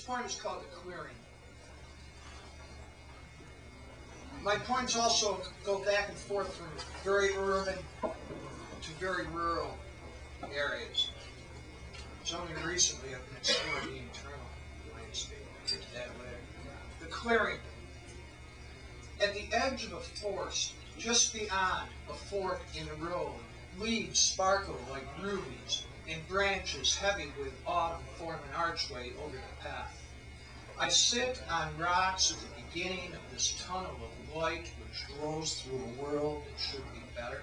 point is called the clearing. My points also go back and forth from very urban to very rural areas. It's only recently I've been exploring the internal landscape. I'll get to that later. The clearing. At the edge of a forest, just beyond a fork in the road, leaves sparkle like rubies, and branches heavy with autumn form an archway over the path. I sit on rocks at the beginning of this tunnel of light which glows through a world that should be better.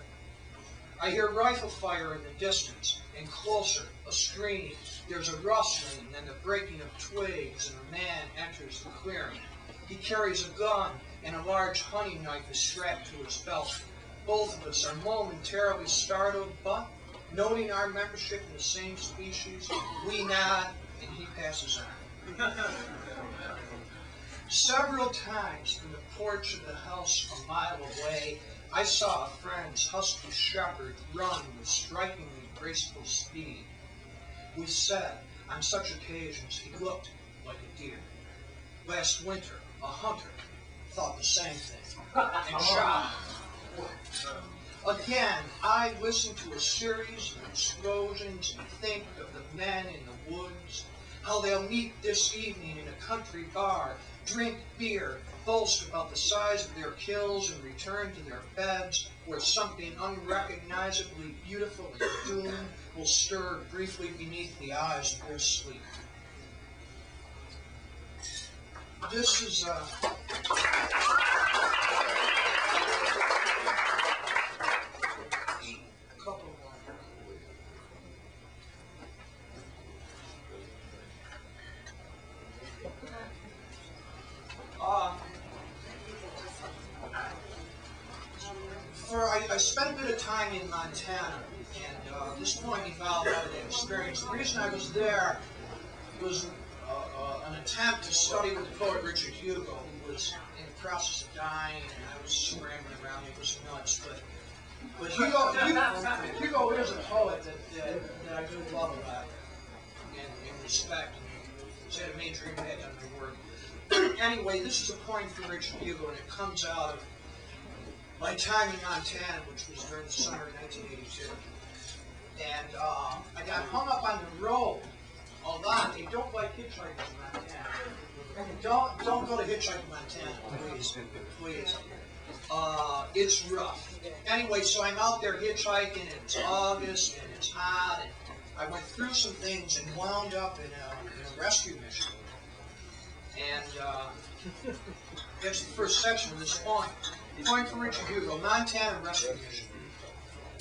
I hear rifle fire in the distance, and closer, a scream. There's a rustling and the breaking of twigs, and a man enters the clearing. He carries a gun, and a large hunting knife is strapped to his belt. Both of us are momentarily startled, but, noting our membership in the same species, we nod, and he passes on. Several times from the porch of the house a mile away, I saw a friend's husky shepherd run with strikingly graceful speed. We said, on such occasions, he looked like a deer. Last winter, a hunter thought the same thing and shot him. Again, I listen to a series of explosions and think of the men in the woods, how they'll meet this evening in a country bar, drink beer, boast about the size of their kills, and return to their beds where something unrecognizably beautiful and doomed will stir briefly beneath the eyes of their sleep. This is a couple of I spent a bit of time in Montana, and this point involved out of the experience. The reason I was there was an attempt to study with the poet Richard Hugo, who was in the process of dying, and I was scrambling around. It was nuts, but Hugo is a poet that I do love a lot and respect, and he's had a major impact on my work. Anyway, this is a poem from Richard Hugo, and it comes out of my time in Montana, which was during the summer of 1982. And I got hung up on the road a lot. They don't like hitchhikers in Montana. Don't go to hitchhiking Montana, please. Please. It's rough. Anyway, so I'm out there hitchhiking, and it's August, and it's hot, and I went through some things and wound up in a rescue mission. And that's the first section of this poem. Point from Richard Hugo, Montana Rescue Mission.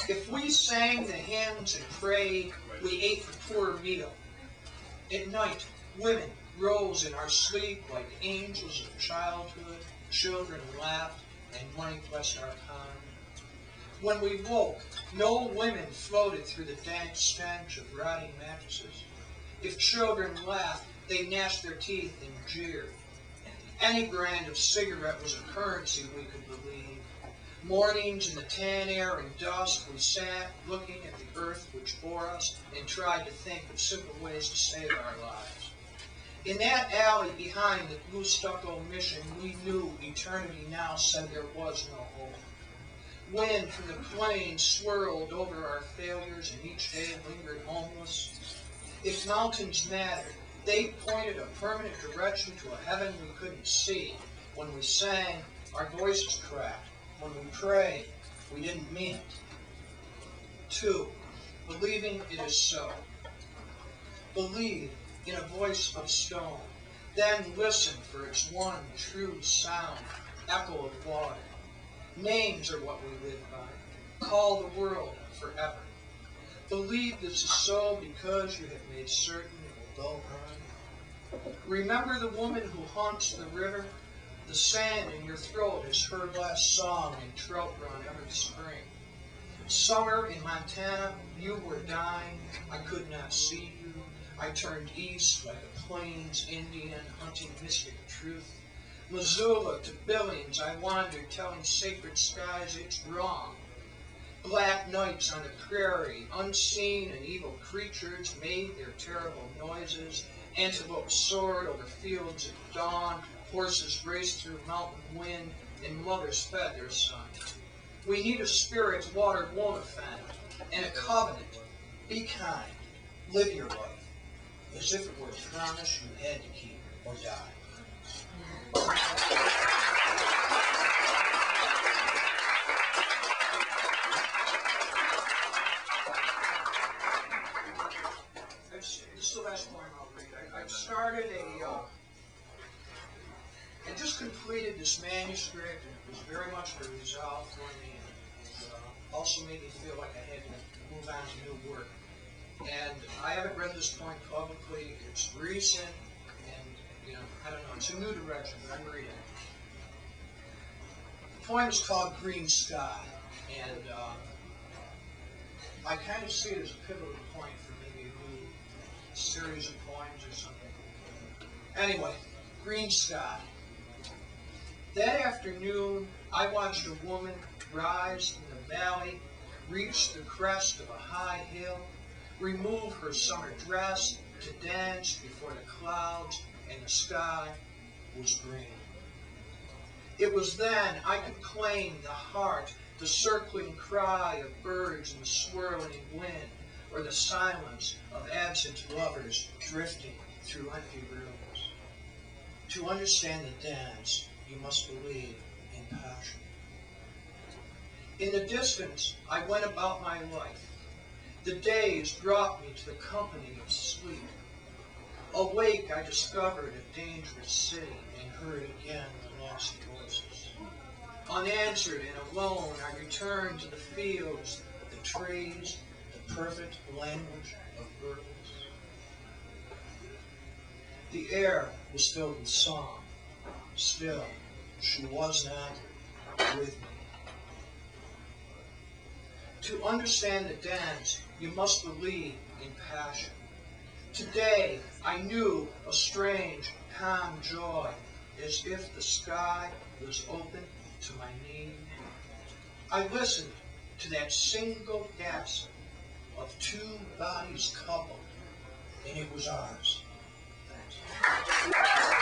If we sang the hymns and prayed, we ate the poor meal. At night, women rose in our sleep like angels of childhood. Children laughed, and money blessed our pond. When we woke, no women floated through the dank stench of rotting mattresses. If children laughed, they gnashed their teeth and jeered. Any brand of cigarette was a currency we could believe. Mornings in the tan air and dust, we sat looking at the earth which bore us and tried to think of simple ways to save our lives. In that alley behind the blue stucco mission, we knew eternity now said there was no hope. Wind from the plains swirled over our failures, and each day lingered homeless. If mountains mattered, they pointed a permanent direction to a heaven we couldn't see. When we sang, our voices cracked. When we prayed, we didn't mean it. 2. Believing it is so. Believe in a voice of stone. Then listen for its one true sound, echo of water. Names are what we live by. Call the world forever. Believe this is so because you have made certain it will go on. Remember the woman who haunts the river? The sand in your throat is her last song and trout run every spring. Summer in Montana, you were dying. I could not see you. I turned east like a plains Indian hunting mystic truth. Missoula to Billings I wandered, telling sacred skies it's wrong. Black nights on the prairie, unseen and evil creatures made their terrible noises, Antelope soared over fields at dawn, horses raced through mountain wind, and mothers fed their sons. We need a spirit watered won't offend, and a covenant. Be kind, live your life, as if it were a promise you had to keep or die. This is the last poem I'll read. I started I just completed this manuscript, and it was very much a resolve for me, and also made me feel like I had to move on to new work. And I haven't read this poem publicly. It's recent, and I don't know. It's a new direction, but I'm reading it. The poem is called Green Sky, and I kind of see it as a pivotal point for maybe a new series of poems or something. Anyway, Green Sky. That afternoon, I watched a woman rise in the valley, reach the crest of a high hill, remove her summer dress to dance before the clouds, and the sky was green. It was then I could claim the heart, the circling cry of birds in the swirling wind, or the silence of absent lovers drifting through empty rooms. To understand the dance, you must believe in passion. In the distance, I went about my life. The days brought me to the company of sleep. Awake, I discovered a dangerous city and heard again the lost voices. Unanswered and alone, I returned to the fields, the trees, the perfect language of birds. The air was filled with song. Still, she was not with me. To understand the dance, you must believe in passion. Today, I knew a strange, calm joy, as if the sky was open to my need. I listened to that single gasp of two bodies coupled, and it was ours. Thanks.